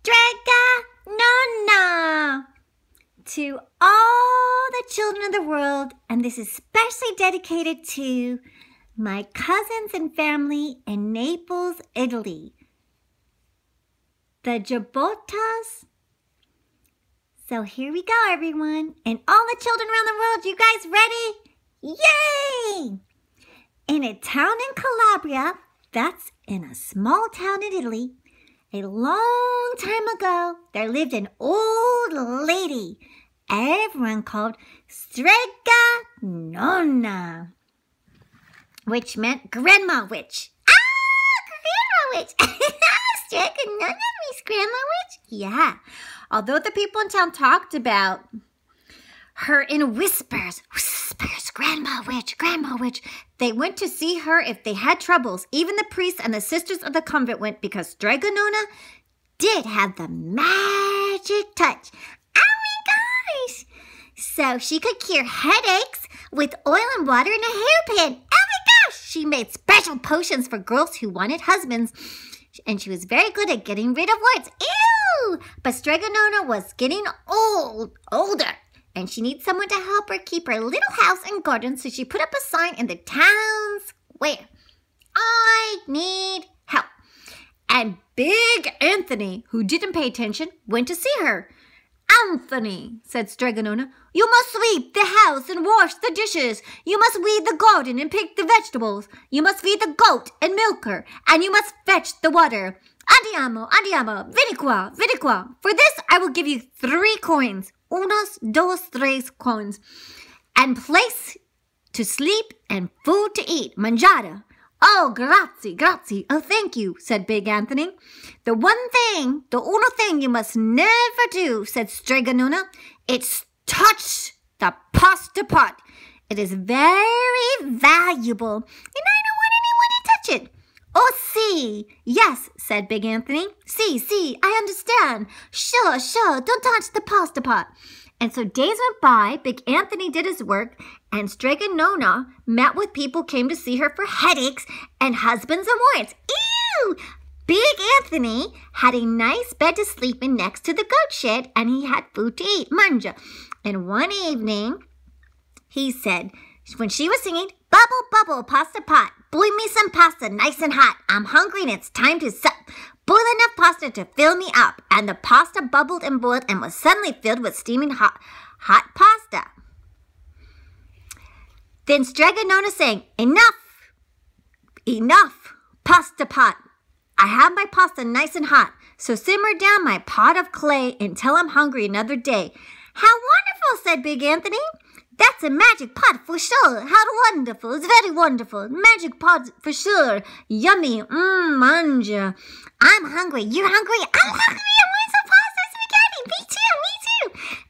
Strega Nona to all the children of the world, and this is especially dedicated to my cousins and family in Naples, Italy. The Giabottas. So here we go, everyone. And all the children around the world, you guys ready? Yay! In a town in Calabria, that's in a small town in Italy, a long time ago, there lived an old lady everyone called Strega Nona, which meant grandma witch. Grandma witch! Strega Nona means grandma witch? Yeah. Although the people in town talked about her in whispers, grandma witch, they went to see her if they had troubles. Even the priests and the sisters of the convent went because Strega Nona did have the magic touch. Oh my gosh! So she could cure headaches with oil and water and a hairpin. Oh my gosh! She made special potions for girls who wanted husbands. And she was very good at getting rid of warts. Ew! But Strega Nona was getting older. And she needs someone to help her keep her little house and garden. So she put up a sign in the town square. I need help. And Big Anthony, who didn't pay attention, went to see her. Anthony, said Strega Nona, you must sweep the house and wash the dishes. You must weed the garden and pick the vegetables. You must feed the goat and milk her. And you must fetch the water. Andiamo, vieni qua. For this, I will give you 3 coins. Unos, dos, tres coins. And place to sleep and food to eat. Mangiare. Oh, grazie. Oh, thank you, said Big Anthony. The uno thing you must never do, said Strega Nona, it's touch the pasta pot. It is very valuable, and I don't want anyone to touch it. Oh, si. Yes, said Big Anthony. Si, I understand. Sure, don't touch the pasta pot. And so days went by, Big Anthony did his work, and Strega Nona met with people who came to see her for headaches and husbands and warts. Ew! Big Anthony had a nice bed to sleep in next to the goat shed, and he had food to eat, mangia. And one evening, he said, when she was singing, bubble, pasta pot, boil me some pasta nice and hot. I'm hungry and it's time to sup. Boil enough pasta to fill me up. And the pasta bubbled and boiled and was suddenly filled with steaming hot pasta. Then Strega Nona sang, enough, pasta pot. I have my pasta nice and hot, so simmer down my pot of clay until I'm hungry another day. How wonderful, said Big Anthony. That's a magic pot for sure. How wonderful. It's very wonderful. Magic pot for sure. Yummy. Mangia. I'm hungry. You're hungry? I'm hungry. I want some pasta spaghetti. Me too.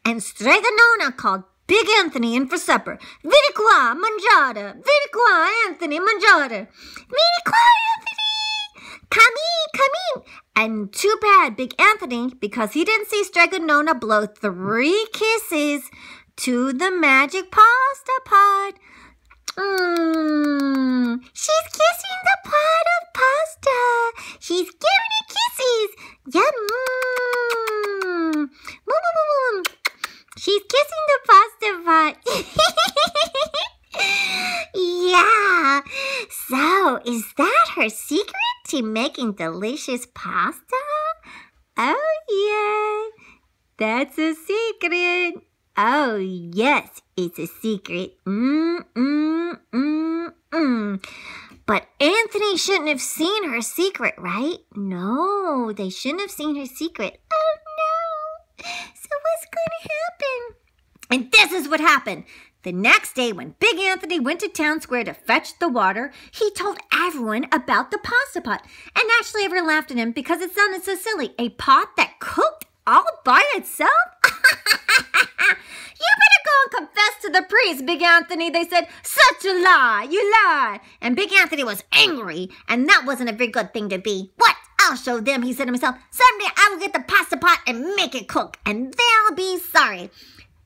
And Strega Nona called Big Anthony in for supper. Vieni qua, mangiare. Vieni qua, Anthony, mangiare. Vieni qua, Anthony. Come in. And too bad, Big Anthony, because he didn't see Strega Nona blow 3 kisses to the magic pasta pot. She's kissing the pot of pasta. She's giving it kisses. Yum. She's kissing the pasta pot. Yeah. So, is that her secret to making delicious pasta? Oh, yeah. That's a secret. Oh, yes, it's a secret. But Anthony shouldn't have seen her secret, right? No, they shouldn't have seen her secret. Oh, no. So what's going to happen? And this is what happened. The next day, when Big Anthony went to town square to fetch the water, he told everyone about the pasta pot. And actually, everyone laughed at him because it sounded so silly. A pot that cooked all by itself? You better go and confess to the priest, Big Anthony. They said, such a lie, you lie. And Big Anthony was angry, and that wasn't a very good thing to be. What? I'll show them, he said to himself. Someday I will get the pasta pot and make it cook, and they'll be sorry.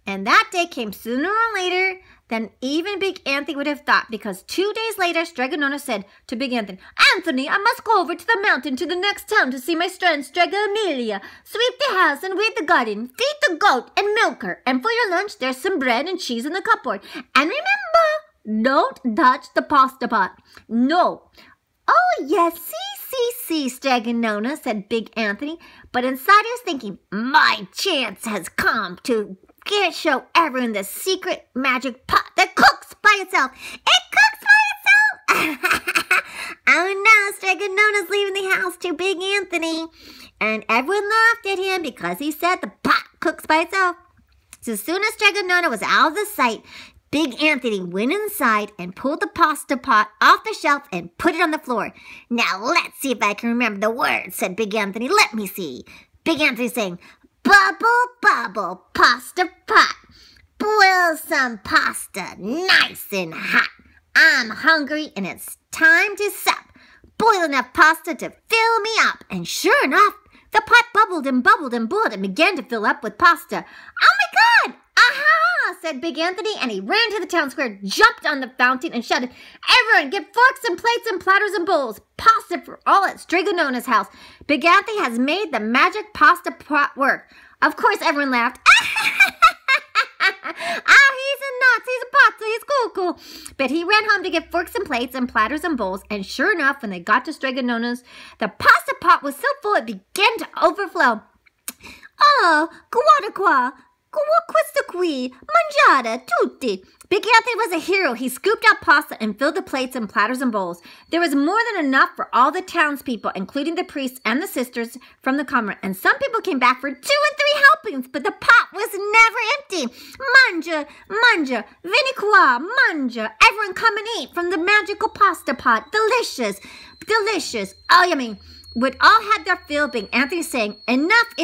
And that day came sooner or later. than even Big Anthony would have thought, because 2 days later, Strega Nona said to Big Anthony, Anthony, I must go over to the mountain to the next town to see my friend Strega Amelia. Sweep the house and weed the garden, feed the goat and milk her, and for your lunch there's some bread and cheese in the cupboard. And remember, don't touch the pasta pot. No. Oh, yes, see, Strega Nona, said Big Anthony. But inside he was thinking, my chance has come to show everyone the secret magic pot that cooks by itself. It cooks by itself! Oh no, Strega Nona's leaving the house to Big Anthony. And everyone laughed at him because he said the pot cooks by itself. So as soon as Strega Nona was out of the sight, Big Anthony went inside and pulled the pasta pot off the shelf and put it on the floor. Now let's see if I can remember the words, said Big Anthony. Let me see. Big Anthony saying, bubble, bubble, pasta pot. Boil some pasta nice and hot. I'm hungry and it's time to sup. Boil enough pasta to fill me up. And sure enough, the pot bubbled and bubbled and boiled and began to fill up with pasta. Oh my God! Aha! Said Big Anthony, and he ran to the town square, jumped on the fountain, and shouted, Everyone, get forks and plates and platters and bowls. Pasta for all at Strega Nona's house. Big Anthony has made the magic pasta pot work. Of course, everyone laughed. He's a nuts. He's a pasta. He's cool. But he ran home to get forks and plates and platters and bowls, and sure enough, when they got to Strega Nona's, the pasta pot was so full it began to overflow. Oh, guarda qua. Questa qui, mangiata, tutti. Big Anthony was a hero. He scooped out pasta and filled the plates and platters and bowls. There was more than enough for all the townspeople, including the priests and the sisters from the convent. And some people came back for 2 and 3 helpings, but the pot was never empty. Mangia, vieni qua, mangia. Everyone come and eat from the magical pasta pot. Delicious. Oh, yummy. Would all had their fill, Big Anthony saying, Enough,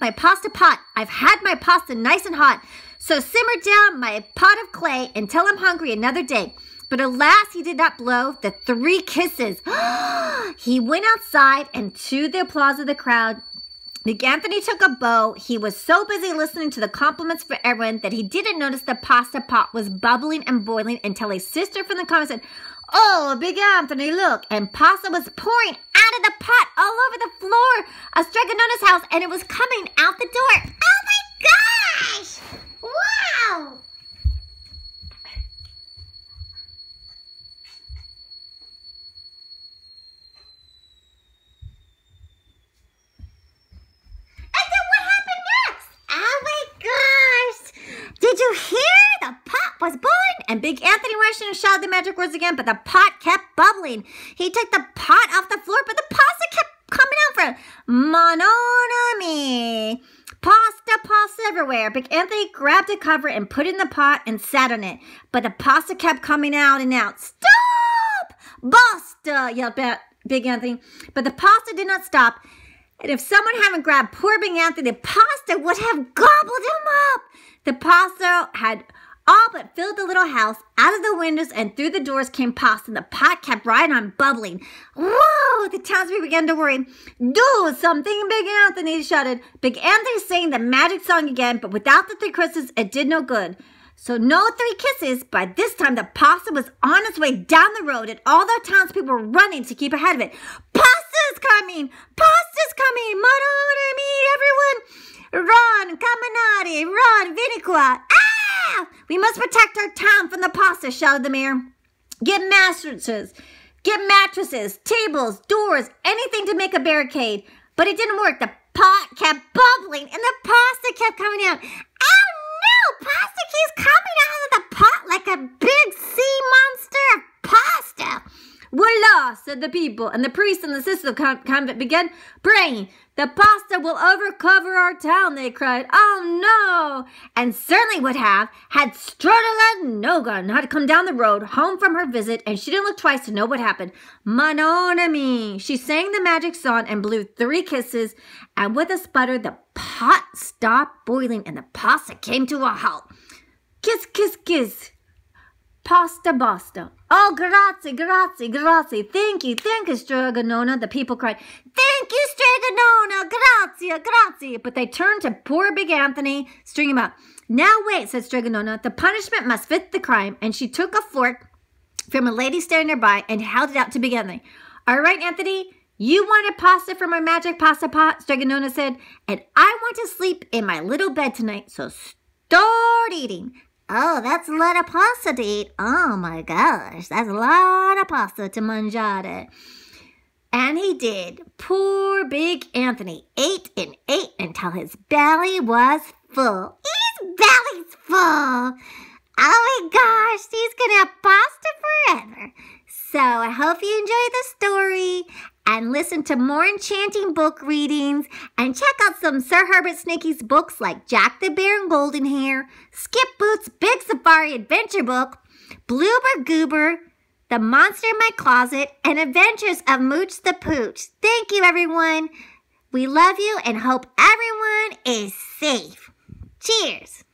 my pasta pot. I've had my pasta nice and hot. So simmer down my pot of clay until I'm hungry another day. But alas, he did not blow the 3 kisses. He went outside, and to the applause of the crowd, Big Anthony took a bow. He was so busy listening to the compliments for everyone that he didn't notice the pasta pot was bubbling and boiling until a sister from the convent said, Oh, Big Anthony, look. And pasta was pouring out of the pot all over the floor of Strega Nona's house, and it was coming out the door. Oh, my gosh! Wow! And then what happened next? Oh, my gosh! Did you hear? The pot was boiling, and Big Anthony rushed in and shouted the magic words again, but the pot kept bubbling. He took the pot off the floor, but the pasta kept coming out for Mononami. Pasta everywhere. Big Anthony grabbed a cover and put it in the pot and sat on it, but the pasta kept coming out and out. Stop! Basta! Yelled Big Anthony, but the pasta did not stop. And if someone hadn't grabbed poor Big Anthony, the pasta would have gobbled him up. The pasta had all but filled the little house. Out of the windows and through the doors came pasta, and the pot kept right on bubbling. Whoa! The townspeople began to worry. Do something, Big Anthony shouted. Big Anthony sang the magic song again, but without the 3 kisses, it did no good. So no 3 kisses. By this time, the pasta was on its way down the road, and all the townspeople were running to keep ahead of it. Pasta's coming! Pasta's coming! Madonna, everyone! Run, Caminati, run, vieni qua. Ah! We must protect our town from the pasta, shouted the mayor. Get mattresses, tables, doors, anything to make a barricade. But it didn't work. The pot kept bubbling and the pasta kept coming out. Oh no! Pasta keeps coming out of the pot like a big sea monster of pasta. Voila, said the people, and the priest and the sister of the convent began praying. The pasta will overcover our town, they cried. Oh no! And certainly would have, had Strega Nona not come down the road, home from her visit, and she didn't look twice to know what happened. Mononami! She sang the magic song and blew 3 kisses, and with a sputter, the pot stopped boiling, and the pasta came to a halt. Kiss, kiss, kiss. Pasta basta. Oh, grazie. Thank you, Strega Nona, the people cried. Thank you, Strega Nona, grazie. But they turned to poor Big Anthony, string him up. Now wait, said Strega Nona. The punishment must fit the crime. And she took a fork from a lady standing nearby and held it out to Big Anthony. All right, Anthony, you wanted pasta from my magic pasta pot, Strega Nona said, and I want to sleep in my little bed tonight, so start eating. Oh, that's a lot of pasta to eat. Oh my gosh, that's a lot of pasta to mangiare. And he did. Poor Big Anthony ate and ate until his belly was full. His belly's full. Oh my gosh, he's gonna have pasta forever. So I hope you enjoyed the story and listen to more enchanting book readings and check out some Sir Herbert Snake's books like Jack the Bear and Golden Hair, Skip Boots' Big Safari Adventure Book, Bloober Goober, The Monster in My Closet, and Adventures of Mooch the Pooch. Thank you, everyone. We love you and hope everyone is safe. Cheers.